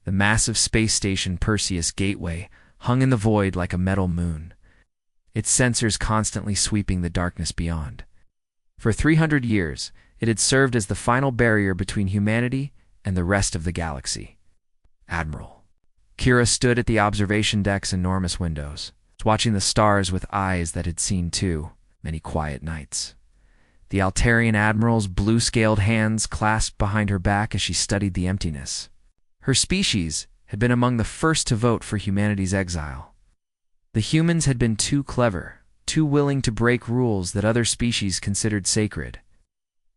The massive space station Perseus Gateway hung in the void like a metal moon, its sensors constantly sweeping the darkness beyond. For 300 years, it had served as the final barrier between humanity and the rest of the galaxy. Admiral. Kira stood at the observation deck's enormous windows, watching the stars with eyes that had seen too many quiet nights. The Altarian Admiral's blue-scaled hands clasped behind her back as she studied the emptiness. Her species had been among the first to vote for humanity's exile. The humans had been too clever, too willing to break rules that other species considered sacred.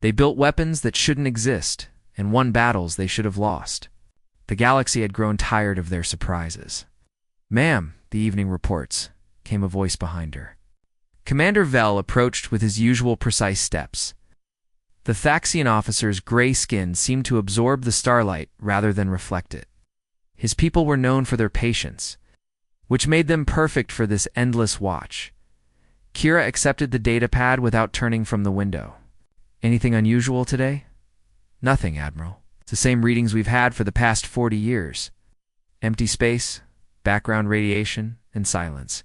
They built weapons that shouldn't exist and won battles they should have lost. The galaxy had grown tired of their surprises. "Ma'am," the evening reports, came a voice behind her. Commander Vel approached with his usual precise steps. The Thaxian officer's gray skin seemed to absorb the starlight rather than reflect it. His people were known for their patience, which made them perfect for this endless watch. Kira accepted the datapad without turning from the window. "Anything unusual today?" "Nothing, Admiral. It's the same readings we've had for the past 40 years. Empty space, background radiation, and silence."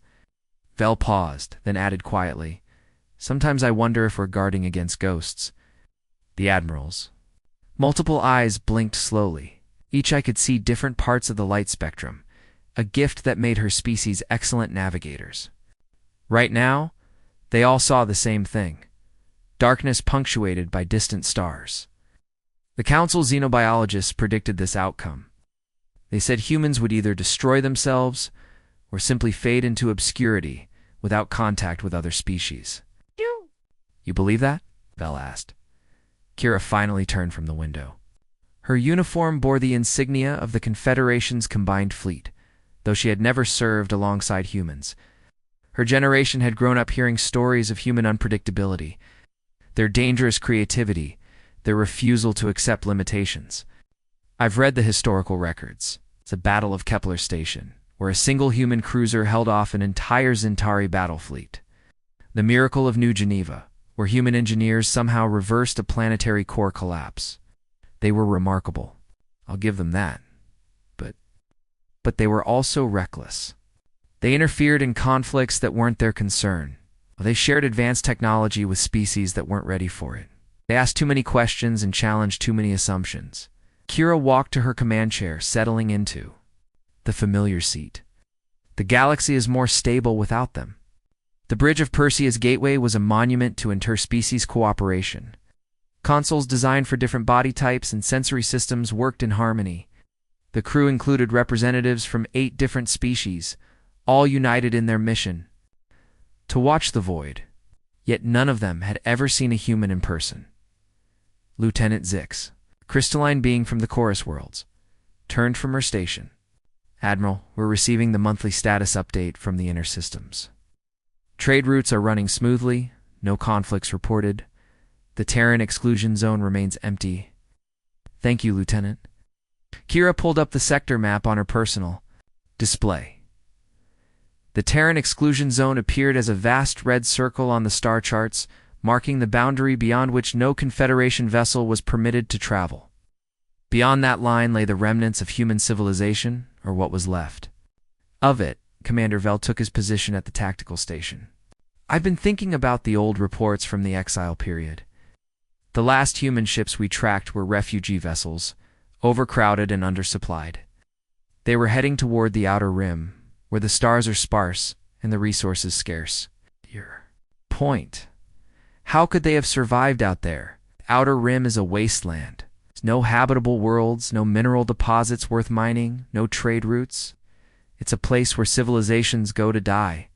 Vel paused, then added quietly, "Sometimes I wonder if we're guarding against ghosts." The Admiral's multiple eyes blinked slowly. Each eye could see different parts of the light spectrum, a gift that made her species excellent navigators. Right now, they all saw the same thing: darkness punctuated by distant stars. The Council xenobiologists predicted this outcome. They said humans would either destroy themselves or simply fade into obscurity without contact with other species. "You believe that?" Vel asked. Kira finally turned from the window. Her uniform bore the insignia of the Confederation's combined fleet, though she had never served alongside humans. Her generation had grown up hearing stories of human unpredictability, their dangerous creativity, their refusal to accept limitations. "I've read the historical records. It's a Battle of Kepler Station, where a single human cruiser held off an entire Zentari battle fleet. The miracle of New Geneva, where human engineers somehow reversed a planetary core collapse. They were remarkable. I'll give them that. But they were also reckless. They interfered in conflicts that weren't their concern. They shared advanced technology with species that weren't ready for it. They asked too many questions and challenged too many assumptions." Kira walked to her command chair, settling into the familiar seat. "The galaxy is more stable without them." The bridge of Perseus Gateway was a monument to interspecies cooperation. Consoles designed for different body types and sensory systems worked in harmony. The crew included representatives from 8 different species, all united in their mission: to watch the void. Yet none of them had ever seen a human in person. Lieutenant Zix, crystalline being from the Chorus Worlds, turned from her station. "Admiral, we're receiving the monthly status update from the inner systems. Trade routes are running smoothly, no conflicts reported. The Terran exclusion zone remains empty." "Thank you, Lieutenant." Kira pulled up the sector map on her personal display. The Terran exclusion zone appeared as a vast red circle on the star charts, marking the boundary beyond which no Confederation vessel was permitted to travel. Beyond that line lay the remnants of human civilization, or what was left of it. Commander Vel took his position at the tactical station. "I've been thinking about the old reports from the Exile period. The last human ships we tracked were refugee vessels, overcrowded and undersupplied. They were heading toward the Outer Rim, where the stars are sparse and the resources scarce." Your point. How could they have survived out there? The Outer Rim is a wasteland. There's no habitable worlds, no mineral deposits worth mining, no trade routes. It's a place where civilizations go to die.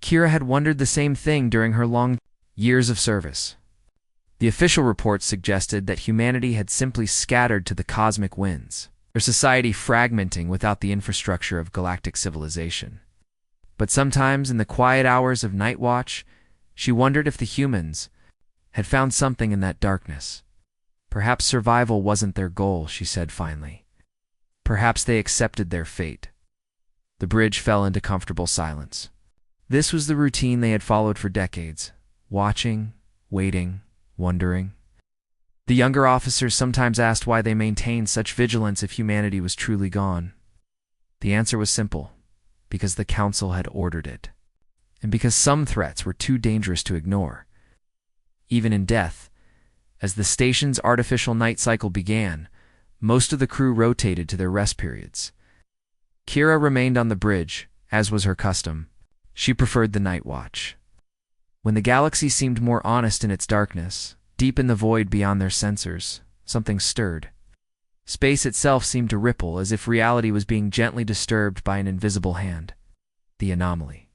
Kira had wondered the same thing during her long years of service. The official reports suggested that humanity had simply scattered to the cosmic winds, their society fragmenting without the infrastructure of galactic civilization. But sometimes in the quiet hours of night watch, she wondered if the humans had found something in that darkness. Perhaps survival wasn't their goal, she said finally. Perhaps they accepted their fate. The bridge fell into comfortable silence. This was the routine they had followed for decades: watching, waiting, wondering. The younger officers sometimes asked why they maintained such vigilance if humanity was truly gone. The answer was simple: because the Council had ordered it, and because some threats were too dangerous to ignore. Even in death, as the station's artificial night cycle began, most of the crew rotated to their rest periods. Kira remained on the bridge, as was her custom. She preferred the night watch. When the galaxy seemed more honest in its darkness, deep in the void beyond their sensors, something stirred. Space itself seemed to ripple, as if reality was being gently disturbed by an invisible hand. The anomaly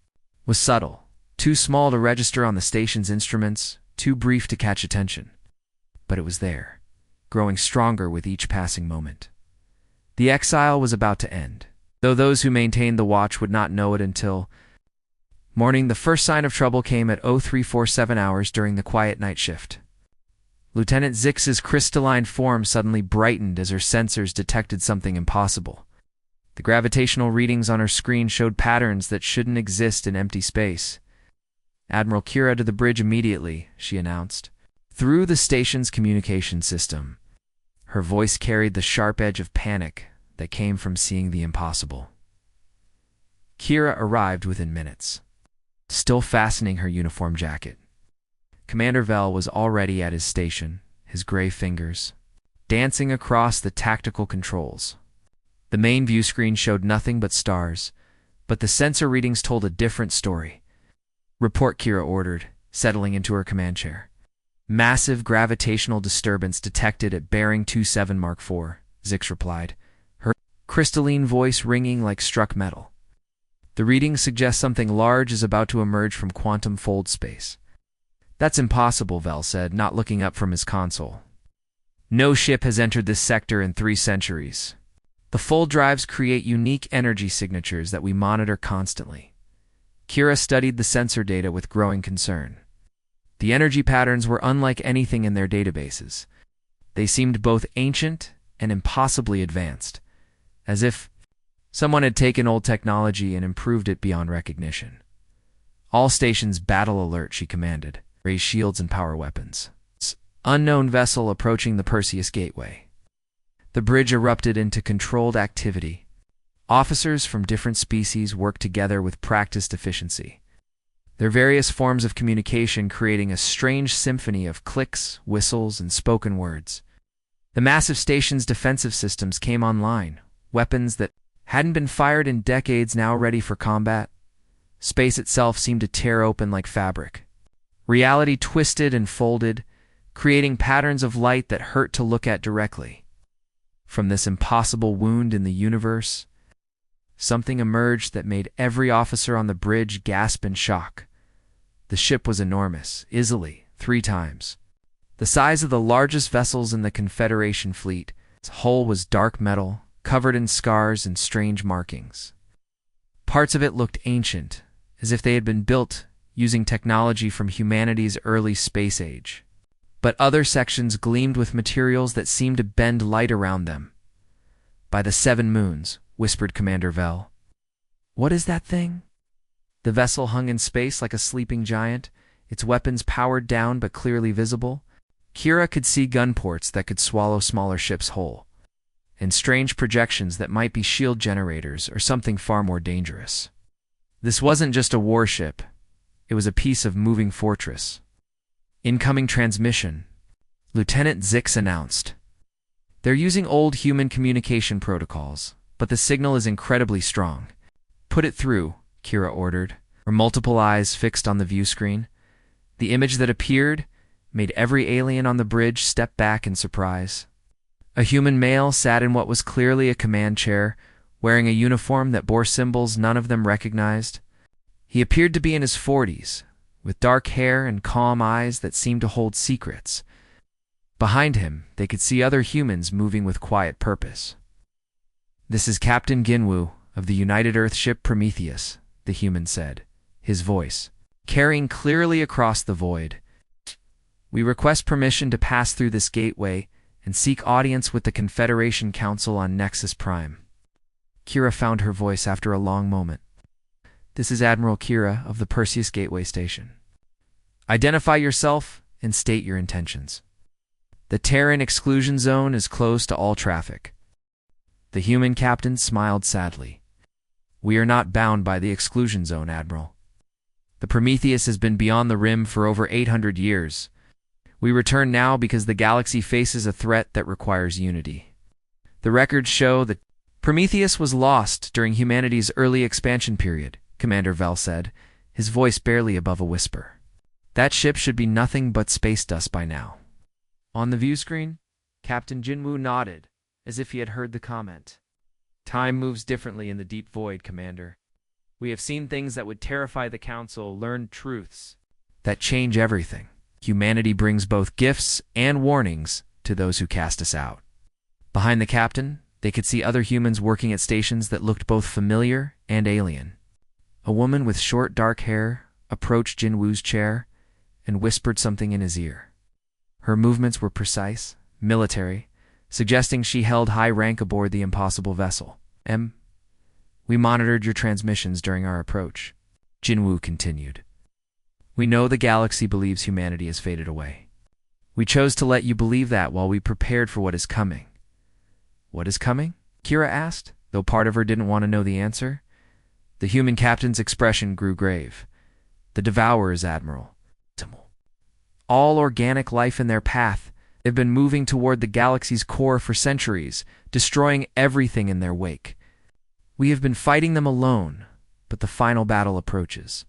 was subtle, too small to register on the station's instruments, too brief to catch attention. But it was there, growing stronger with each passing moment. The exile was about to end, though those who maintained the watch would not know it until morning. The first sign of trouble came at 0347 hours during the quiet night shift. Lieutenant Zix's crystalline form suddenly brightened as her sensors detected something impossible. The gravitational readings on her screen showed patterns that shouldn't exist in empty space. "Admiral Kira to the bridge immediately," she announced. Through the station's communication system, her voice carried the sharp edge of panic that came from seeing the impossible. Kira arrived within minutes, still fastening her uniform jacket. Commander Vel was already at his station, his gray fingers dancing across the tactical controls. The main view screen showed nothing but stars, but the sensor readings told a different story. "Report," Kira ordered, settling into her command chair. "Massive gravitational disturbance detected at bearing 27 Mark IV, Zix replied, her crystalline voice ringing like struck metal. "The readings suggest something large is about to emerge from quantum fold space." "That's impossible," Vel said, not looking up from his console. "No ship has entered this sector in 3 centuries. The fold drives create unique energy signatures that we monitor constantly." Kira studied the sensor data with growing concern. The energy patterns were unlike anything in their databases. They seemed both ancient and impossibly advanced, as if someone had taken old technology and improved it beyond recognition. "All stations battle alert," she commanded. "Raise shields and power weapons. Unknown vessel approaching the Perseus Gateway." The bridge erupted into controlled activity. Officers from different species worked together with practiced efficiency, their various forms of communication creating a strange symphony of clicks, whistles, and spoken words. The massive station's defensive systems came online, weapons that hadn't been fired in decades now ready for combat. Space itself seemed to tear open like fabric. Reality twisted and folded, creating patterns of light that hurt to look at directly. From this impossible wound in the universe, something emerged that made every officer on the bridge gasp in shock. The ship was enormous, easily 3 times the size of the largest vessels in the Confederation fleet. Its hull was dark metal, covered in scars and strange markings. Parts of it looked ancient, as if they had been built using technology from humanity's early space age. But other sections gleamed with materials that seemed to bend light around them. "By the 7 moons," whispered Commander Vel. "What is that thing?" The vessel hung in space like a sleeping giant, its weapons powered down but clearly visible. Kira could see gun ports that could swallow smaller ships whole, and strange projections that might be shield generators or something far more dangerous. This wasn't just a warship. It was a piece of moving fortress. "Incoming transmission," Lieutenant Zix announced. "They're using old human communication protocols, but the signal is incredibly strong." "Put it through," Kira ordered, her multiple eyes fixed on the view screen. The image that appeared made every alien on the bridge step back in surprise. A human male sat in what was clearly a command chair, wearing a uniform that bore symbols none of them recognized. He appeared to be in his 40s, with dark hair and calm eyes that seemed to hold secrets. Behind him, they could see other humans moving with quiet purpose. "This is Captain Ginwu of the United Earth ship Prometheus," the human said, his voice carrying clearly across the void. "We request permission to pass through this gateway and seek audience with the Confederation Council on Nexus Prime." Kira found her voice after a long moment. "This is Admiral Kira of the Perseus Gateway Station. Identify yourself and state your intentions." The Terran exclusion zone is closed to all traffic. The human captain smiled sadly. We are not bound by the exclusion zone, Admiral. The Prometheus has been beyond the rim for over 800 years. We return now because the galaxy faces a threat that requires unity. The records show that Prometheus was lost during humanity's early expansion period, Commander Vel said, his voice barely above a whisper. That ship should be nothing but space dust by now. On the view screen, Captain Jinwoo nodded, as if he had heard the comment. Time moves differently in the deep void, Commander. We have seen things that would terrify the Council, learned truths that change everything. Humanity brings both gifts and warnings to those who cast us out. Behind the captain, they could see other humans working at stations that looked both familiar and alien. A woman with short dark hair approached Jinwoo's chair and whispered something in his ear. Her movements were precise, military, suggesting she held high rank aboard the impossible vessel. We monitored your transmissions during our approach, Jinwoo continued. We know the galaxy believes humanity has faded away. We chose to let you believe that while we prepared for what is coming. What is coming? Kira asked, though part of her didn't want to know the answer. The human captain's expression grew grave. The Devourers, Admiral. All organic life in their path have been moving toward the galaxy's core for centuries, destroying everything in their wake. We have been fighting them alone, but the final battle approaches.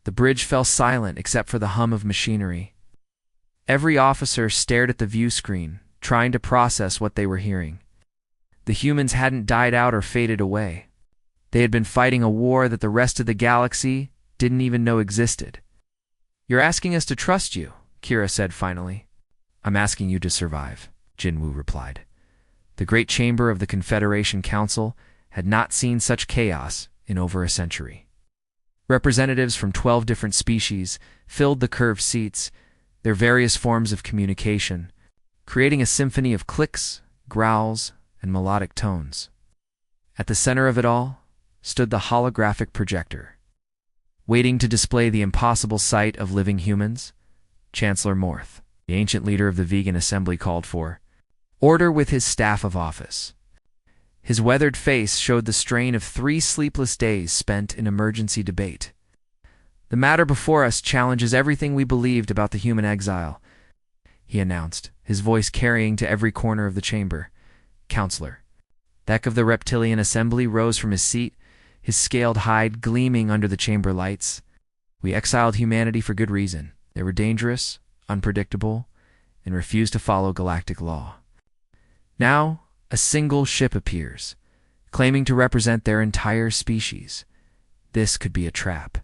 The bridge fell silent except for the hum of machinery. Every officer stared at the view screen, trying to process what they were hearing. The humans hadn't died out or faded away. They had been fighting a war that the rest of the galaxy didn't even know existed. You're asking us to trust you, Kira said finally. I'm asking you to survive, Jinwoo replied. The great chamber of the Confederation Council had not seen such chaos in over a century. Representatives from 12 different species filled the curved seats, their various forms of communication, creating a symphony of clicks, growls, and melodic tones. At the center of it all stood the holographic projector. Waiting to display the impossible sight of living humans, Chancellor Morth, the ancient leader of the Vegan Assembly, called for order with his staff of office. His weathered face showed the strain of 3 sleepless days spent in emergency debate. The matter before us challenges everything we believed about the human exile, he announced, his voice carrying to every corner of the chamber. Counselor. That of the reptilian assembly rose from his seat, his scaled hide gleaming under the chamber lights. We exiled humanity for good reason. They were dangerous, unpredictable, and refused to follow galactic law. Now, a single ship appears, claiming to represent their entire species. This could be a trap.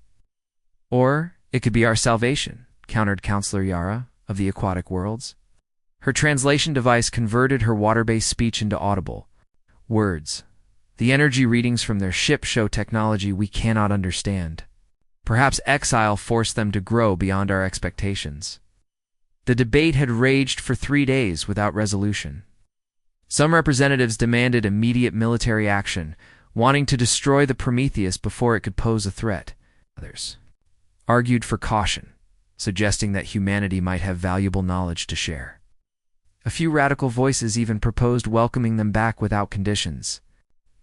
Or it could be our salvation, countered Counselor Yara of the Aquatic Worlds. Her translation device converted her water-based speech into audible words. The energy readings from their ship show technology we cannot understand. Perhaps exile forced them to grow beyond our expectations. The debate had raged for 3 days without resolution. Some representatives demanded immediate military action, wanting to destroy the Prometheus before it could pose a threat. Others argued for caution, suggesting that humanity might have valuable knowledge to share. A few radical voices even proposed welcoming them back without conditions.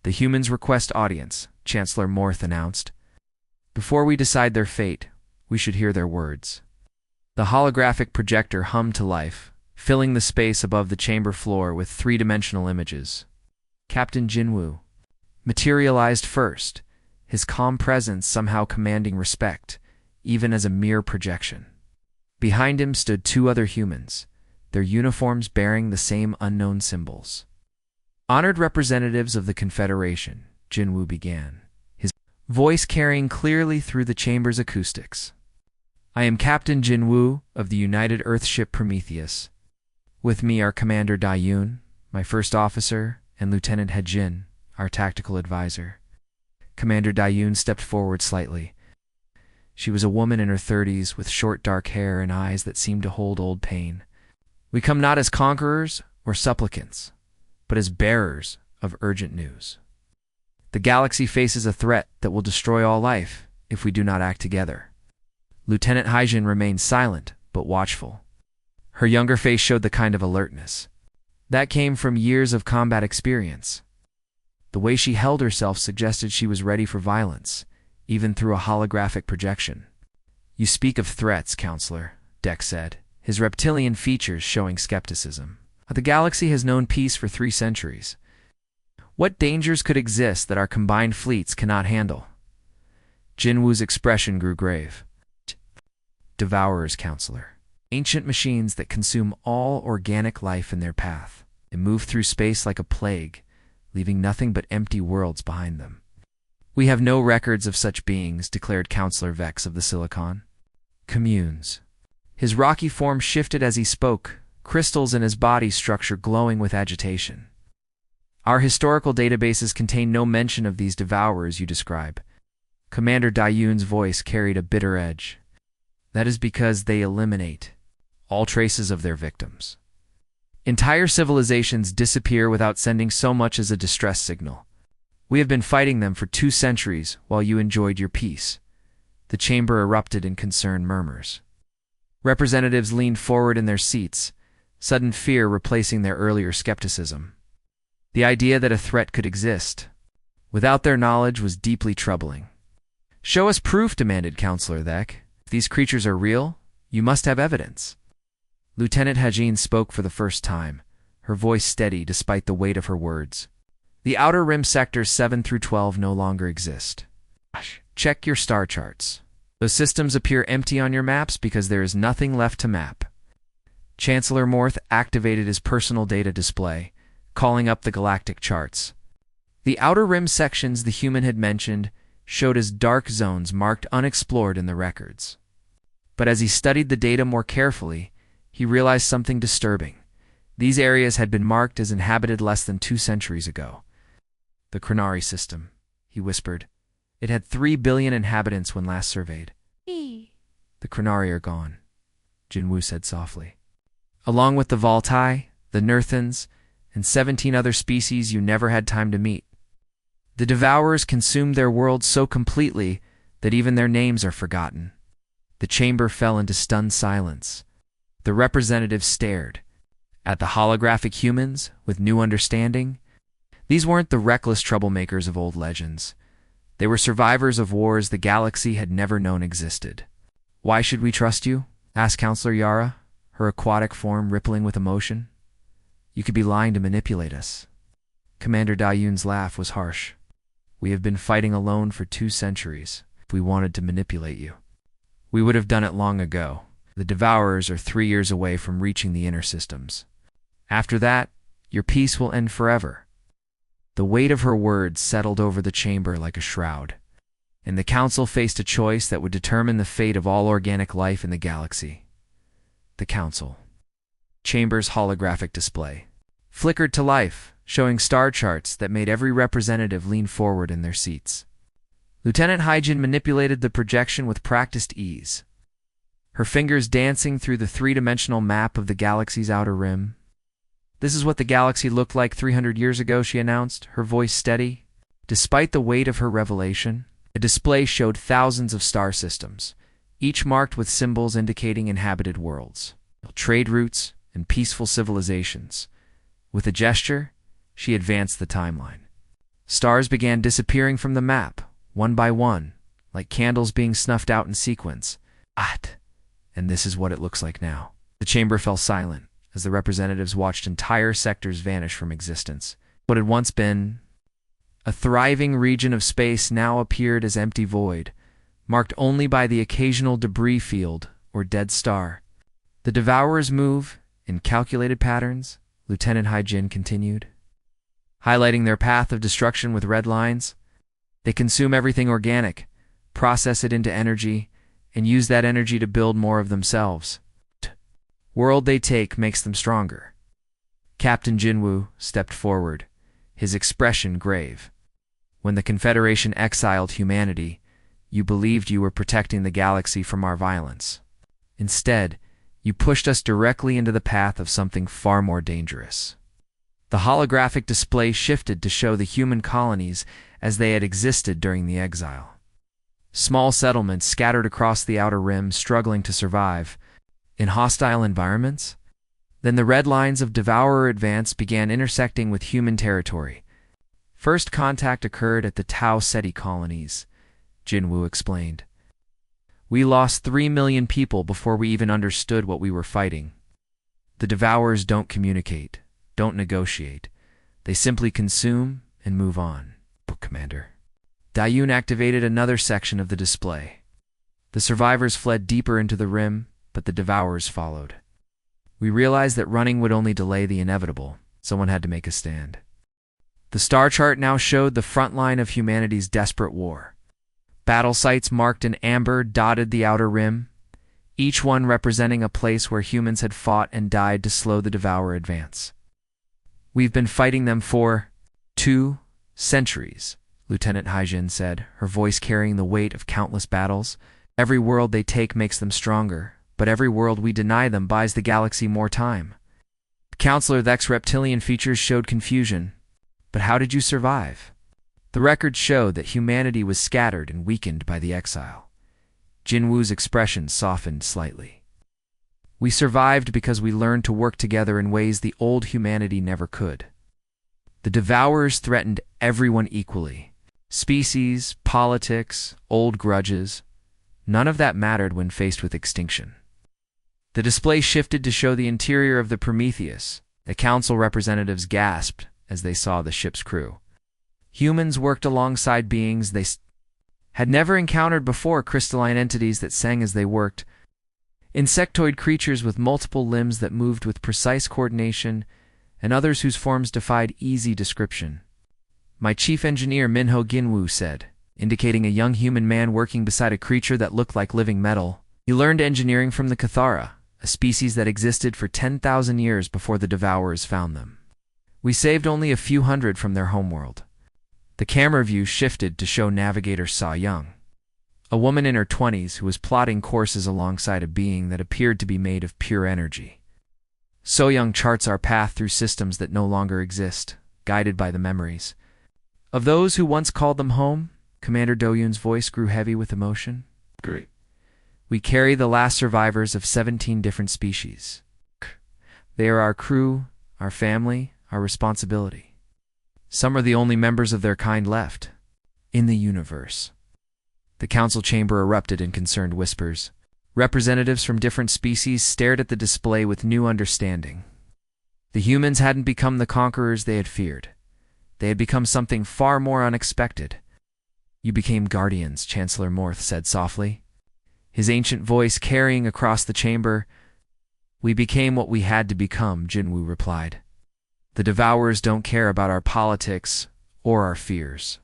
The humans request audience, Chancellor Morth announced. Before we decide their fate, we should hear their words. The holographic projector hummed to life, filling the space above the chamber floor with 3-dimensional images. Captain Jinwoo materialized first, his calm presence somehow commanding respect, even as a mere projection. Behind him stood 2 other humans, their uniforms bearing the same unknown symbols. Honored representatives of the Confederation, Jinwoo began, his voice carrying clearly through the chamber's acoustics. I am Captain Jinwoo of the United Earthship Prometheus. With me are Commander Dayun, my first officer, and Lieutenant Hejin, our tactical advisor. Commander Dayun stepped forward slightly. She was a woman in her 30s with short dark hair and eyes that seemed to hold old pain. We come not as conquerors or supplicants, but as bearers of urgent news. The galaxy faces a threat that will destroy all life if we do not act together. Lieutenant Hejin remained silent but watchful. Her younger face showed the kind of alertness that came from years of combat experience. The way she held herself suggested she was ready for violence, even through a holographic projection. "You speak of threats, Counselor," Dex said, his reptilian features showing skepticism. "The galaxy has known peace for 3 centuries. What dangers could exist that our combined fleets cannot handle?" Jinwoo's expression grew grave. "Devourers, Counselor. Ancient machines that consume all organic life in their path. They move through space like a plague, leaving nothing but empty worlds behind them." "We have no records of such beings," declared Counselor Vex of the Silicon. "Communes." His rocky form shifted as he spoke, crystals in his body structure glowing with agitation. "Our historical databases contain no mention of these devourers you describe." Commander Dayun's voice carried a bitter edge. "That is because they eliminate all traces of their victims. Entire civilizations disappear without sending so much as a distress signal. We have been fighting them for 2 centuries while you enjoyed your peace." The chamber erupted in concerned murmurs. Representatives leaned forward in their seats, sudden fear replacing their earlier skepticism. The idea that a threat could exist without their knowledge was deeply troubling. "Show us proof," demanded Counselor Thek. "If these creatures are real, you must have evidence." Lieutenant Hajin spoke for the first time, her voice steady despite the weight of her words. "The Outer Rim sectors 7 through 12 no longer exist. Check your star charts. Those systems appear empty on your maps because there is nothing left to map." Chancellor Morth activated his personal data display, calling up the galactic charts. The Outer Rim sections the human had mentioned showed as dark zones marked unexplored in the records. But as he studied the data more carefully, he realized something disturbing. These areas had been marked as inhabited less than 2 centuries ago. "The Chronari system," he whispered. "It had 3 billion inhabitants when last surveyed." "The Chronari are gone," Jinwoo said softly. "Along with the Voltai, the Nerthans, and 17 other species you never had time to meet. The Devourers consumed their world so completely that even their names are forgotten." The chamber fell into stunned silence. The representatives stared at the holographic humans with new understanding. These weren't the reckless troublemakers of old legends. They were survivors of wars the galaxy had never known existed. "Why should we trust you?" asked Counselor Yara, her aquatic form rippling with emotion. "You could be lying to manipulate us." Commander Dayun's laugh was harsh. "We have been fighting alone for 2 centuries. If we wanted to manipulate you, we would have done it long ago. The Devourers are 3 years away from reaching the inner systems. After that, your peace will end forever." The weight of her words settled over the chamber like a shroud, and the Council faced a choice that would determine the fate of all organic life in the galaxy. The Council. Chamber's holographic display flickered to life, showing star charts that made every representative lean forward in their seats. Lieutenant Hyjin manipulated the projection with practiced ease, her fingers dancing through the 3-dimensional map of the galaxy's outer rim. "This is what the galaxy looked like 300 years ago," she announced, her voice steady. Despite the weight of her revelation, the display showed thousands of star systems, each marked with symbols indicating inhabited worlds, trade routes, and peaceful civilizations. With a gesture, she advanced the timeline. Stars began disappearing from the map, one by one, like candles being snuffed out in sequence. And this is what it looks like now. The chamber fell silent as the representatives watched entire sectors vanish from existence. What had once been a thriving region of space now appeared as empty void, marked only by the occasional debris field or dead star. "The Devourers move in calculated patterns," Lieutenant Hyjin continued, highlighting their path of destruction with red lines. "They consume everything organic, process it into energy, and use that energy to build more of themselves. World they take makes them stronger." Captain Jinwoo stepped forward, his expression grave. "When the Confederation exiled humanity, you believed you were protecting the galaxy from our violence. Instead, you pushed us directly into the path of something far more dangerous." The holographic display shifted to show the human colonies as they had existed during the exile. Small settlements scattered across the outer rim struggling to survive. In hostile environments, Then the red lines of Devourer advance began intersecting with human territory. First contact occurred at the Tau Ceti colonies, Jinwu explained. We lost 3 million people before we even understood what we were fighting. The Devourers don't communicate, don't negotiate. They simply consume and move on. Commander. Dayun activated another section of the display. The survivors fled deeper into the rim, but the Devourers followed. We realized that running would only delay the inevitable. Someone had to make a stand. The star chart now showed the front line of humanity's desperate war. Battle sites marked in amber dotted the outer rim, each one representing a place where humans had fought and died to slow the Devourer advance. We've been fighting them for 2 centuries, Lieutenant Haijin said, her voice carrying the weight of countless battles. Every world they take makes them stronger, but every world we deny them buys the galaxy more time. The Counselor with ex-reptilian features showed confusion. But how did you survive? The records show that humanity was scattered and weakened by the exile. Jinwu's expression softened slightly. We survived because we learned to work together in ways the old humanity never could. The Devourers threatened everyone equally. Species, politics, old grudges. None of that mattered when faced with extinction. The display shifted to show the interior of the Prometheus. The council representatives gasped as they saw the ship's crew. Humans worked alongside beings they had never encountered before, crystalline entities that sang as they worked, insectoid creatures with multiple limbs that moved with precise coordination, and others whose forms defied easy description. My chief engineer Minho Ginwoo said, indicating a young human man working beside a creature that looked like living metal. He learned engineering from the Cathara, a species that existed for 10,000 years before the Devourers found them. We saved only a few hundred from their homeworld. The camera view shifted to show Navigator Sa Young, a woman in her 20s who was plotting courses alongside a being that appeared to be made of pure energy. So Young charts our path through systems that no longer exist, guided by the memories of those who once called them home. Commander Doyun's voice grew heavy with emotion. Great. We carry the last survivors of 17 different species. They are our crew, our family, our responsibility. Some are the only members of their kind left in the universe. The council chamber erupted in concerned whispers. Representatives from different species stared at the display with new understanding. The humans hadn't become the conquerors they had feared. They had become something far more unexpected. You became guardians, Chancellor Morth said softly, his ancient voice carrying across the chamber. We became what we had to become, Jinwoo replied. The Devourers don't care about our politics or our fears.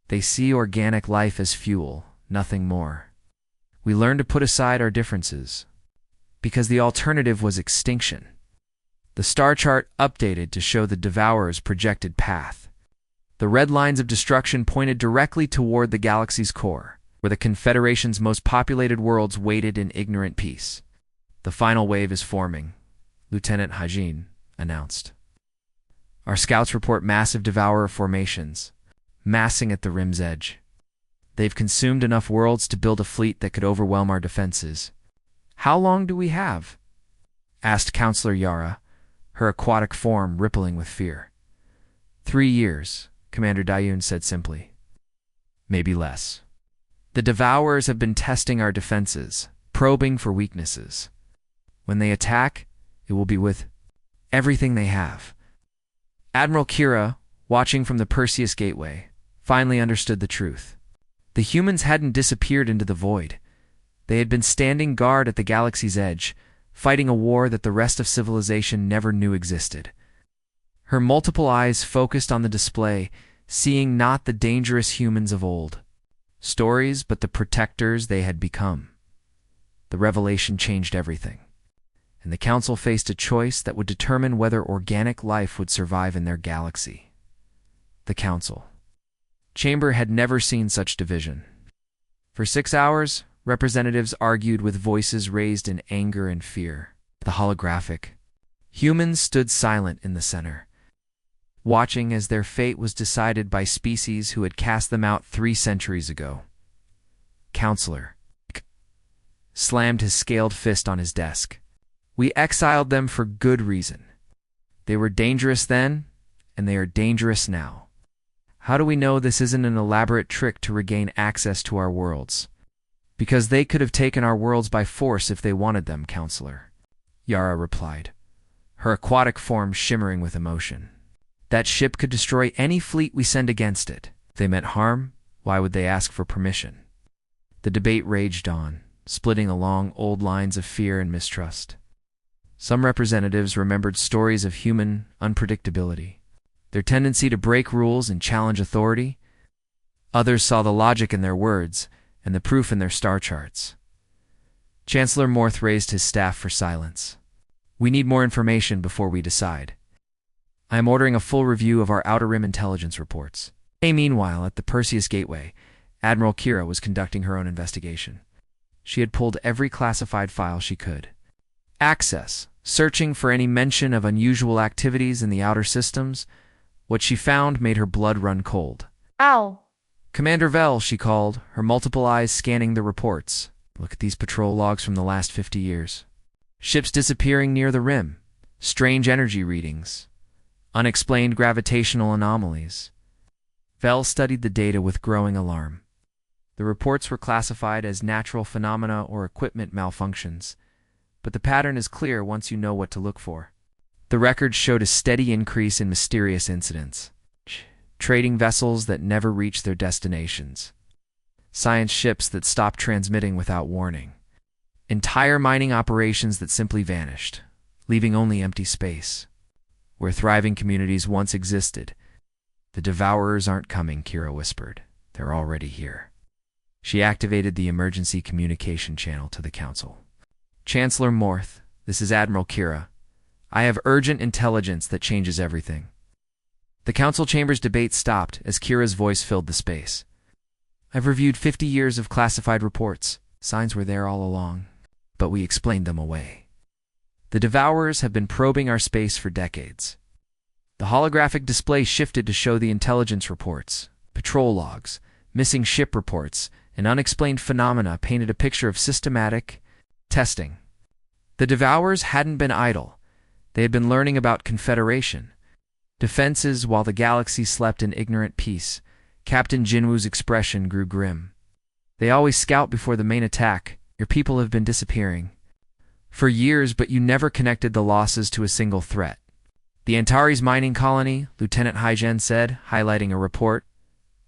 They see organic life as fuel, nothing more. We learned to put aside our differences, because the alternative was extinction. The star chart updated to show the Devourers' projected path. The red lines of destruction pointed directly toward the galaxy's core, where the Confederation's most populated worlds waited in ignorant peace. The final wave is forming, Lieutenant Haijin announced. Our scouts report massive Devourer formations, massing at the rim's edge. They've consumed enough worlds to build a fleet that could overwhelm our defenses. How long do we have? Asked Counselor Yara, her aquatic form rippling with fear. 3 years, Commander Dayun said simply. Maybe less. The Devourers have been testing our defenses, probing for weaknesses. When they attack, it will be with everything they have. Admiral Kira, watching from the Perseus Gateway, finally understood the truth. The humans hadn't disappeared into the void. They had been standing guard at the galaxy's edge, fighting a war that the rest of civilization never knew existed. Her multiple eyes focused on the display, seeing not the dangerous humans of old stories, but the protectors they had become. The revelation changed everything, and the Council faced a choice that would determine whether organic life would survive in their galaxy. The Council chamber had never seen such division. For 6 hours, representatives argued with voices raised in anger and fear. The holographic humans stood silent in the center, watching as their fate was decided by species who had cast them out 3 centuries ago. Counselor slammed his scaled fist on his desk. We exiled them for good reason. They were dangerous then, and they are dangerous now. How do we know this isn't an elaborate trick to regain access to our worlds? Because they could have taken our worlds by force if they wanted them, Counselor. Yara replied, her aquatic form shimmering with emotion. That ship could destroy any fleet we send against it. If they meant harm, why would they ask for permission? The debate raged on, splitting along old lines of fear and mistrust. Some representatives remembered stories of human unpredictability, their tendency to break rules and challenge authority. Others saw the logic in their words and the proof in their star charts. Chancellor Morth raised his staff for silence. We need more information before we decide. I am ordering a full review of our Outer Rim intelligence reports. Meanwhile, at the Perseus Gateway, Admiral Kira was conducting her own investigation. She had pulled every classified file she could. Access, searching for any mention of unusual activities in the outer systems. What she found made her blood run cold. Ow! Commander Vel, she called, her multiple eyes scanning the reports. Look at these patrol logs from the last 50 years. Ships disappearing near the rim, strange energy readings, unexplained gravitational anomalies. Vel studied the data with growing alarm. The reports were classified as natural phenomena or equipment malfunctions, but the pattern is clear once you know what to look for. The records showed a steady increase in mysterious incidents. Trading vessels that never reached their destinations. Science ships that stopped transmitting without warning. Entire mining operations that simply vanished, leaving only empty space. Where thriving communities once existed. The Devourers aren't coming, Kira whispered. They're already here. She activated the emergency communication channel to the Council. Chancellor Morth, this is Admiral Kira. I have urgent intelligence that changes everything. The Council Chamber's debate stopped as Kira's voice filled the space. I've reviewed 50 years of classified reports. Signs were there all along, but we explained them away. The Devourers have been probing our space for decades. The holographic display shifted to show the intelligence reports, patrol logs, missing ship reports, and unexplained phenomena painted a picture of systematic testing. The Devourers hadn't been idle. They had been learning about Confederation. Defenses while the galaxy slept in ignorant peace. Captain Jinwoo's expression grew grim. They always scout before the main attack. Your people have been disappearing. For years, but you never connected the losses to a single threat. The Antares mining colony, Lieutenant Hygen said, highlighting a report.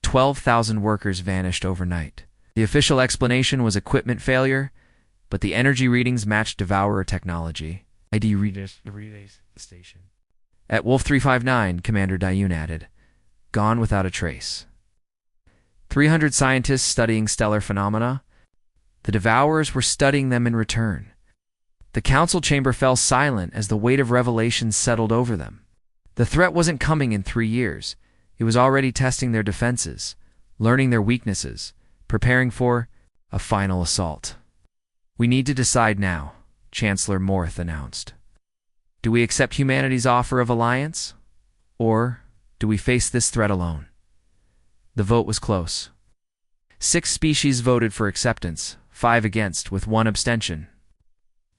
12,000 workers vanished overnight. The official explanation was equipment failure, but the energy readings matched Devourer technology. ID readers station. At Wolf 359, Commander Dayun added, gone without a trace. 300 scientists studying stellar phenomena. The Devourers were studying them in return. The Council Chamber fell silent as the weight of revelations settled over them. The threat wasn't coming in 3 years. It was already testing their defenses, learning their weaknesses, preparing for a final assault. We need to decide now, Chancellor Morth announced. Do we accept humanity's offer of alliance? Or do we face this threat alone? The vote was close. 6 species voted for acceptance, 5 against, with 1 abstention.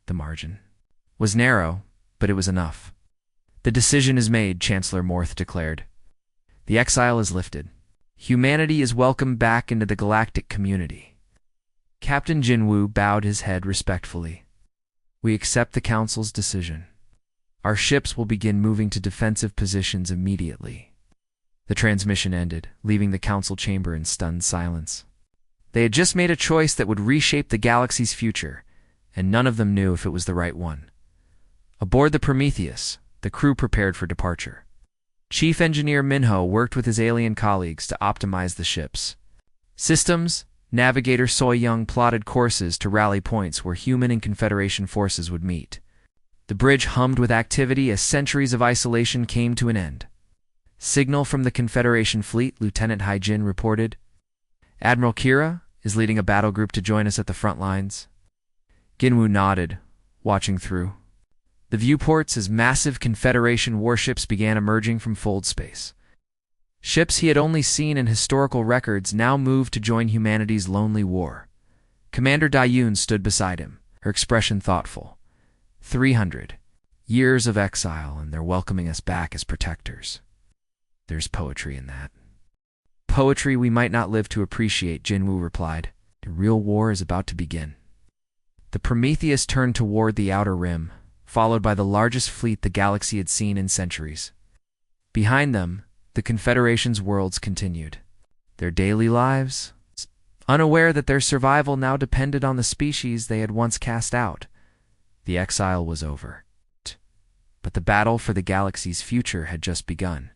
The margin was narrow, but it was enough. The decision is made, Chancellor Morth declared. The exile is lifted. Humanity is welcomed back into the galactic community. Captain Jinwoo bowed his head respectfully. We accept the Council's decision. Our ships will begin moving to defensive positions immediately. The transmission ended, leaving the Council Chamber in stunned silence. They had just made a choice that would reshape the galaxy's future, and none of them knew if it was the right one. Aboard the Prometheus, the crew prepared for departure. Chief Engineer Minho worked with his alien colleagues to optimize the ships. Systems, Navigator Soy Young plotted courses to rally points where human and Confederation forces would meet. The bridge hummed with activity as centuries of isolation came to an end. Signal from the Confederation fleet, Lieutenant Hyjin reported. Admiral Kira is leading a battle group to join us at the front lines. Ginwoo nodded, watching through the viewports as massive Confederation warships began emerging from fold space. Ships he had only seen in historical records now moved to join humanity's lonely war. Commander Dayun stood beside him, her expression thoughtful. 300 years of exile, and they're welcoming us back as protectors. There's poetry in that. Poetry we might not live to appreciate, Jinwoo replied. The real war is about to begin. The Prometheus turned toward the outer rim, followed by the largest fleet the galaxy had seen in centuries. Behind them, the Confederation's worlds continued their daily lives, unaware that their survival now depended on the species they had once cast out. The exile was over. But the battle for the galaxy's future had just begun.